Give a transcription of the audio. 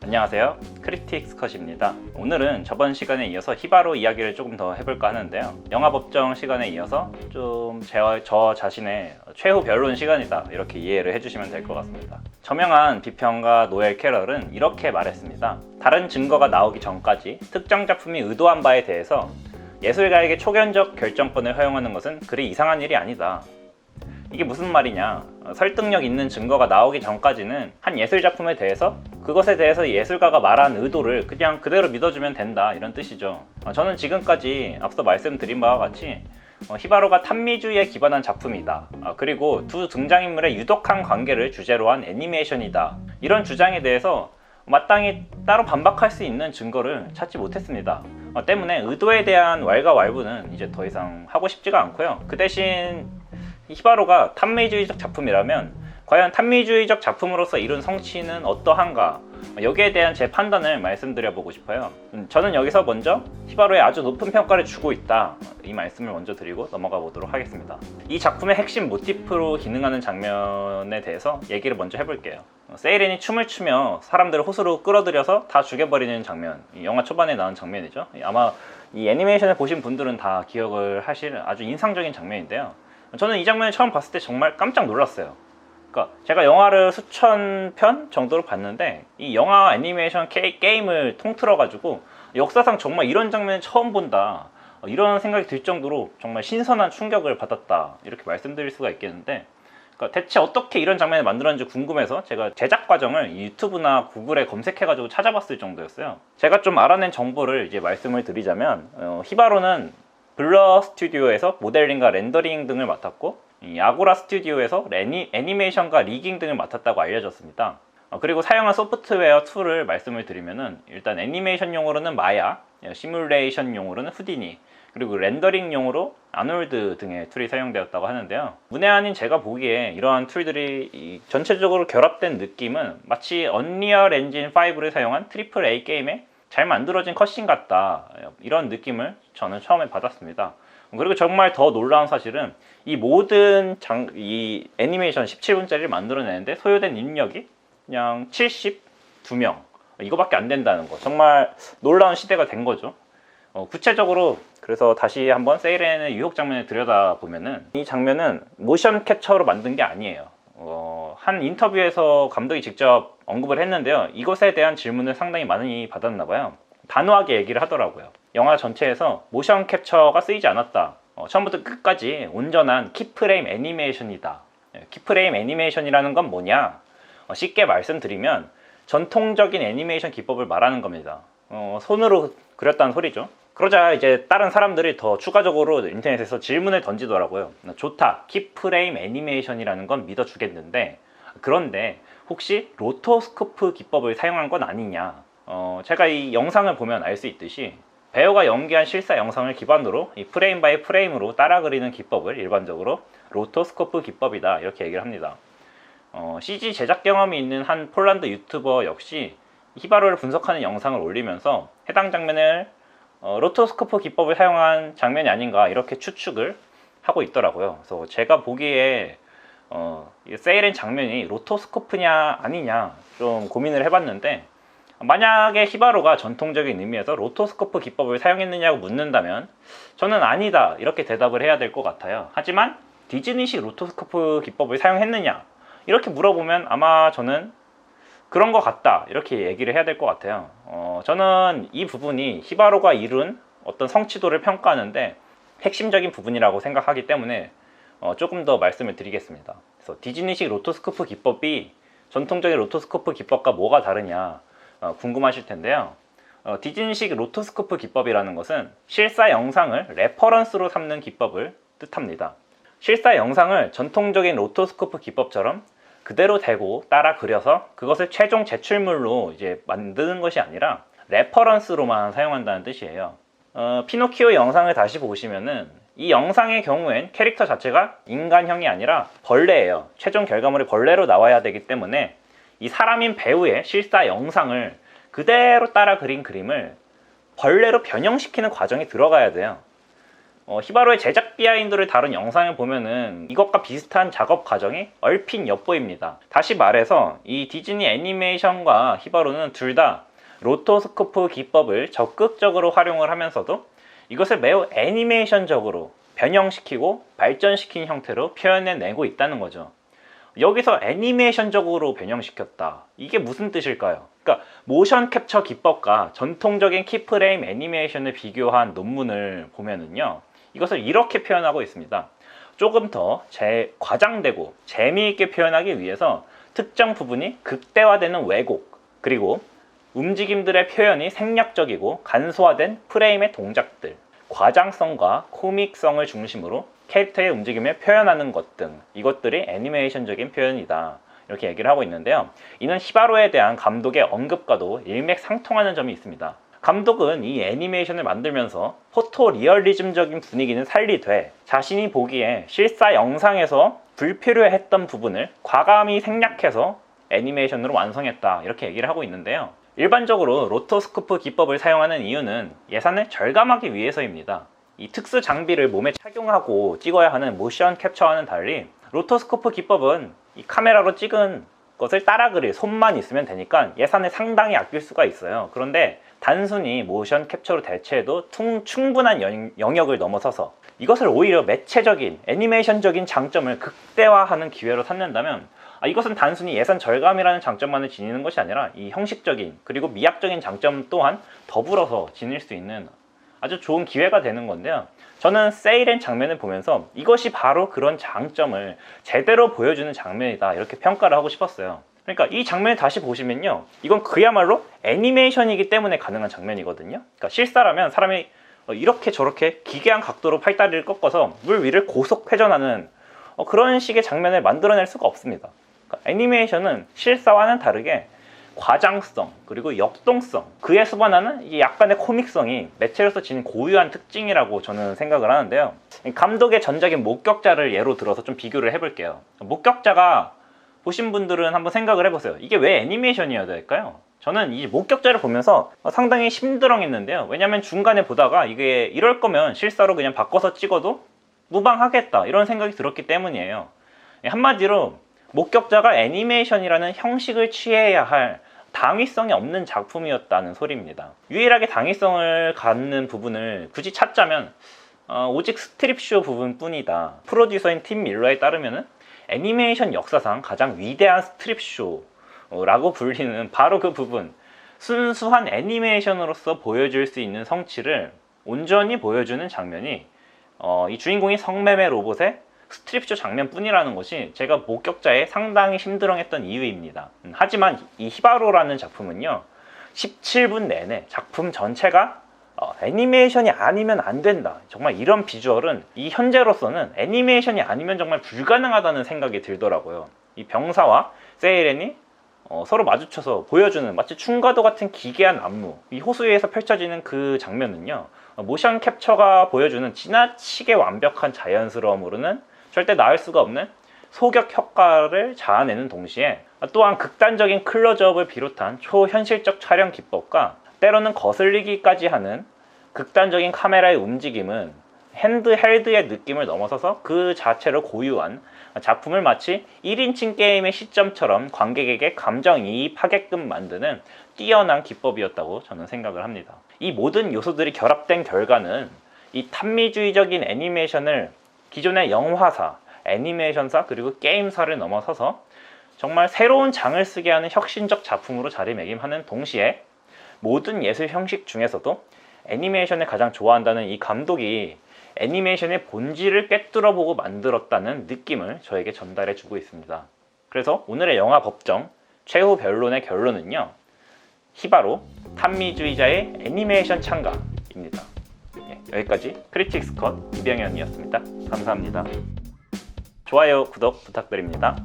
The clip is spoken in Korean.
안녕하세요, 크리틱스 컷입니다. 오늘은 저번 시간에 이어서 히바로 이야기를 조금 더 해볼까 하는데요, 영화법정 시간에 이어서 좀 저 자신의 최후 변론 시간이다, 이렇게 이해를 해주시면 될 것 같습니다. 저명한 비평가 노엘 캐럴은 이렇게 말했습니다. 다른 증거가 나오기 전까지 특정 작품이 의도한 바에 대해서 예술가에게 초견적 결정권을 허용하는 것은 그리 이상한 일이 아니다. 이게 무슨 말이냐, 설득력 있는 증거가 나오기 전까지는 한 예술작품에 대해서 그것에 대해서 예술가가 말한 의도를 그냥 그대로 믿어주면 된다, 이런 뜻이죠. 저는 지금까지 앞서 말씀드린 바와 같이 히바로가 탐미주의에 기반한 작품이다, 그리고 두 등장인물의 유독한 관계를 주제로 한 애니메이션이다, 이런 주장에 대해서 마땅히 따로 반박할 수 있는 증거를 찾지 못했습니다. 때문에 의도에 대한 왈가왈부는 이제 더 이상 하고 싶지가 않고요. 그 대신 히바로가 탐미주의적 작품이라면 과연 탐미주의적 작품으로서 이룬 성취는 어떠한가, 여기에 대한 제 판단을 말씀드려보고 싶어요. 저는 여기서 먼저 히바로에 아주 높은 평가를 주고 있다, 이 말씀을 먼저 드리고 넘어가 보도록 하겠습니다. 이 작품의 핵심 모티프로 기능하는 장면에 대해서 얘기를 먼저 해볼게요. 세이렌이 춤을 추며 사람들을 호수로 끌어들여서 다 죽여버리는 장면, 영화 초반에 나온 장면이죠. 아마 이 애니메이션을 보신 분들은 다 기억을 하실 아주 인상적인 장면인데요, 저는 이 장면을 처음 봤을 때 정말 깜짝 놀랐어요. 그러니까 제가 영화를 수천 편 정도로 봤는데 이 영화 애니메이션 게임을 통틀어 가지고 역사상 정말 이런 장면 처음 본다, 이런 생각이 들 정도로 정말 신선한 충격을 받았다, 이렇게 말씀드릴 수가 있겠는데, 그러니까 대체 어떻게 이런 장면을 만들었는지 궁금해서 제가 제작 과정을 유튜브나 구글에 검색해 가지고 찾아봤을 정도였어요. 제가 좀 알아낸 정보를 이제 말씀을 드리자면, 히바로는 블러 스튜디오에서 모델링과 렌더링 등을 맡았고, 아고라 스튜디오에서 애니메이션과 리깅 등을 맡았다고 알려졌습니다. 그리고 사용한 소프트웨어 툴을 말씀을 드리면은, 일단 애니메이션용으로는 마야, 시뮬레이션용으로는 후디니, 그리고 렌더링용으로 아놀드 등의 툴이 사용되었다고 하는데요, 문외 아닌 제가 보기에 이러한 툴들이 전체적으로 결합된 느낌은 마치 언리얼 엔진 5를 사용한 트리플 A 게임의 잘 만들어진 컷신 같다, 이런 느낌을 저는 처음에 받았습니다. 그리고 정말 더 놀라운 사실은 이 모든 이 애니메이션 17분짜리를 만들어내는데 소요된 인력이 그냥 72명, 이거밖에 안 된다는 거, 정말 놀라운 시대가 된 거죠. 구체적으로 그래서 다시 한번 세이렌의 유혹 장면을 들여다보면은, 이 장면은 모션 캡처로 만든 게 아니에요. 한 인터뷰에서 감독이 직접 언급을 했는데요, 이것에 대한 질문을 상당히 많이 받았나 봐요. 단호하게 얘기를 하더라고요. 영화 전체에서 모션 캡처가 쓰이지 않았다, 처음부터 끝까지 온전한 키프레임 애니메이션이다. 키프레임 애니메이션이라는 건 뭐냐, 쉽게 말씀드리면 전통적인 애니메이션 기법을 말하는 겁니다. 손으로 그렸다는 소리죠. 그러자 이제 다른 사람들이 더 추가적으로 인터넷에서 질문을 던지더라고요. 좋다, 키프레임 애니메이션이라는 건 믿어주겠는데, 그런데 혹시 로토스코프 기법을 사용한 건 아니냐. 제가 이 영상을 보면 알 수 있듯이 배우가 연기한 실사 영상을 기반으로 이 프레임 바이 프레임으로 따라 그리는 기법을 일반적으로 로토스코프 기법이다, 이렇게 얘기를 합니다. CG 제작 경험이 있는 한 폴란드 유튜버 역시 히바로를 분석하는 영상을 올리면서 해당 장면을 로토스코프 기법을 사용한 장면이 아닌가, 이렇게 추측을 하고 있더라고요. 그래서 제가 보기에 세이렌 장면이 로토스코프냐 아니냐 좀 고민을 해봤는데, 만약에 히바로가 전통적인 의미에서 로토스코프 기법을 사용했느냐고 묻는다면 저는 아니다, 이렇게 대답을 해야 될 것 같아요. 하지만 디즈니식 로토스코프 기법을 사용했느냐, 이렇게 물어보면 아마 저는 그런 것 같다, 이렇게 얘기를 해야 될 것 같아요. 저는 이 부분이 히바로가 이룬 어떤 성취도를 평가하는데 핵심적인 부분이라고 생각하기 때문에 조금 더 말씀을 드리겠습니다. 그래서 디즈니식 로토스코프 기법이 전통적인 로토스코프 기법과 뭐가 다르냐 궁금하실 텐데요, 디즈니식 로토스코프 기법이라는 것은 실사 영상을 레퍼런스로 삼는 기법을 뜻합니다. 실사 영상을 전통적인 로토스코프 기법처럼 그대로 대고 따라 그려서 그것을 최종 제출물로 이제 만드는 것이 아니라 레퍼런스로만 사용한다는 뜻이에요. 피노키오 영상을 다시 보시면은 이 영상의 경우엔 캐릭터 자체가 인간형이 아니라 벌레예요. 최종 결과물이 벌레로 나와야 되기 때문에 이 사람인 배우의 실사 영상을 그대로 따라 그린 그림을 벌레로 변형시키는 과정이 들어가야 돼요. 히바로의 제작 비하인드를 다룬 영상을 보면은 이것과 비슷한 작업 과정이 얼핏 엿보입니다. 다시 말해서 이 디즈니 애니메이션과 히바로는 둘 다 로토스코프 기법을 적극적으로 활용을 하면서도 이것을 매우 애니메이션적으로 변형시키고 발전시킨 형태로 표현해내고 있다는 거죠. 여기서 애니메이션적으로 변형시켰다. 이게 무슨 뜻일까요? 그러니까 모션 캡처 기법과 전통적인 키프레임 애니메이션을 비교한 논문을 보면은요, 이것을 이렇게 표현하고 있습니다. 조금 더 과장되고 재미있게 표현하기 위해서 특정 부분이 극대화되는 왜곡, 그리고 움직임들의 표현이 생략적이고 간소화된 프레임의 동작들, 과장성과 코믹성을 중심으로 캐릭터의 움직임을 표현하는 것 등 이것들이 애니메이션적인 표현이다. 이렇게 얘기를 하고 있는데요. 이는 히바로에 대한 감독의 언급과도 일맥상통하는 점이 있습니다. 감독은 이 애니메이션을 만들면서 포토 리얼리즘적인 분위기는 살리되 자신이 보기에 실사 영상에서 불필요했던 부분을 과감히 생략해서 애니메이션으로 완성했다. 이렇게 얘기를 하고 있는데요. 일반적으로 로토스코프 기법을 사용하는 이유는 예산을 절감하기 위해서입니다. 이 특수 장비를 몸에 착용하고 찍어야 하는 모션 캡처와는 달리 로토스코프 기법은 이 카메라로 찍은 것을 따라 그릴 손만 있으면 되니까 예산을 상당히 아낄 수가 있어요. 그런데 단순히 모션 캡처로 대체해도 충분한 영역을 넘어서서 이것을 오히려 매체적인 애니메이션적인 장점을 극대화하는 기회로 삼는다면 이것은 단순히 예산 절감이라는 장점만을 지니는 것이 아니라 이 형식적인 그리고 미학적인 장점 또한 더불어서 지닐 수 있는 아주 좋은 기회가 되는 건데요. 저는 세이렌 장면을 보면서 이것이 바로 그런 장점을 제대로 보여주는 장면이다. 이렇게 평가를 하고 싶었어요. 그러니까 이 장면을 다시 보시면요. 이건 그야말로 애니메이션이기 때문에 가능한 장면이거든요. 그러니까 실사라면 사람이 이렇게 저렇게 기괴한 각도로 팔다리를 꺾어서 물 위를 고속 회전하는 그런 식의 장면을 만들어낼 수가 없습니다. 그러니까 애니메이션은 실사와는 다르게 과장성 그리고 역동성, 그에 수반하는 이 약간의 코믹성이 매체로서 지닌 고유한 특징이라고 저는 생각을 하는데요. 감독의 전작인 목격자를 예로 들어서 좀 비교를 해볼게요. 목격자가 보신 분들은 한번 생각을 해보세요. 이게 왜 애니메이션이어야 될까요? 저는 이 목격자를 보면서 상당히 심드렁했는데요. 왜냐면 중간에 보다가 이게 이럴 거면 실사로 그냥 바꿔서 찍어도 무방하겠다 이런 생각이 들었기 때문이에요. 한마디로 목격자가 애니메이션이라는 형식을 취해야 할 당위성이 없는 작품이었다는 소리입니다. 유일하게 당위성을 갖는 부분을 굳이 찾자면 오직 스트립쇼 부분뿐이다. 프로듀서인 팀 밀러에 따르면 애니메이션 역사상 가장 위대한 스트립쇼라고 불리는 바로 그 부분, 순수한 애니메이션으로서 보여줄 수 있는 성취를 온전히 보여주는 장면이 이 주인공이 성매매 로봇의 스트립쇼 장면뿐이라는 것이 제가 목격자에 상당히 심드렁했던 이유입니다. 하지만 이 히바로라는 작품은요, 17분 내내 작품 전체가 애니메이션이 아니면 안 된다. 정말 이런 비주얼은 이 현재로서는 애니메이션이 아니면 정말 불가능하다는 생각이 들더라고요. 이 병사와 세이렌이 서로 마주쳐서 보여주는 마치 충과도 같은 기괴한 안무, 이 호수위에서 펼쳐지는 그 장면은요, 모션 캡처가 보여주는 지나치게 완벽한 자연스러움으로는 절대 나을 수가 없는 소격 효과를 자아내는 동시에 또한 극단적인 클로즈업을 비롯한 초현실적 촬영 기법과 때로는 거슬리기까지 하는 극단적인 카메라의 움직임은 핸드헬드의 느낌을 넘어서서 그 자체로 고유한 작품을 마치 1인칭 게임의 시점처럼 관객에게 감정이입하게끔 만드는 뛰어난 기법이었다고 저는 생각을 합니다. 이 모든 요소들이 결합된 결과는 이 탐미주의적인 애니메이션을 기존의 영화사, 애니메이션사 그리고 게임사를 넘어서서 정말 새로운 장을 쓰게 하는 혁신적 작품으로 자리매김하는 동시에 모든 예술 형식 중에서도 애니메이션을 가장 좋아한다는 이 감독이 애니메이션의 본질을 꿰뚫어보고 만들었다는 느낌을 저에게 전달해주고 있습니다. 그래서 오늘의 영화 법정 최후 변론의 결론은요, 히바로 탐미주의자의 애니메이션 창가입니다. 여기까지 크리틱스 컷 이병현이었습니다. 감사합니다. 좋아요, 구독 부탁드립니다.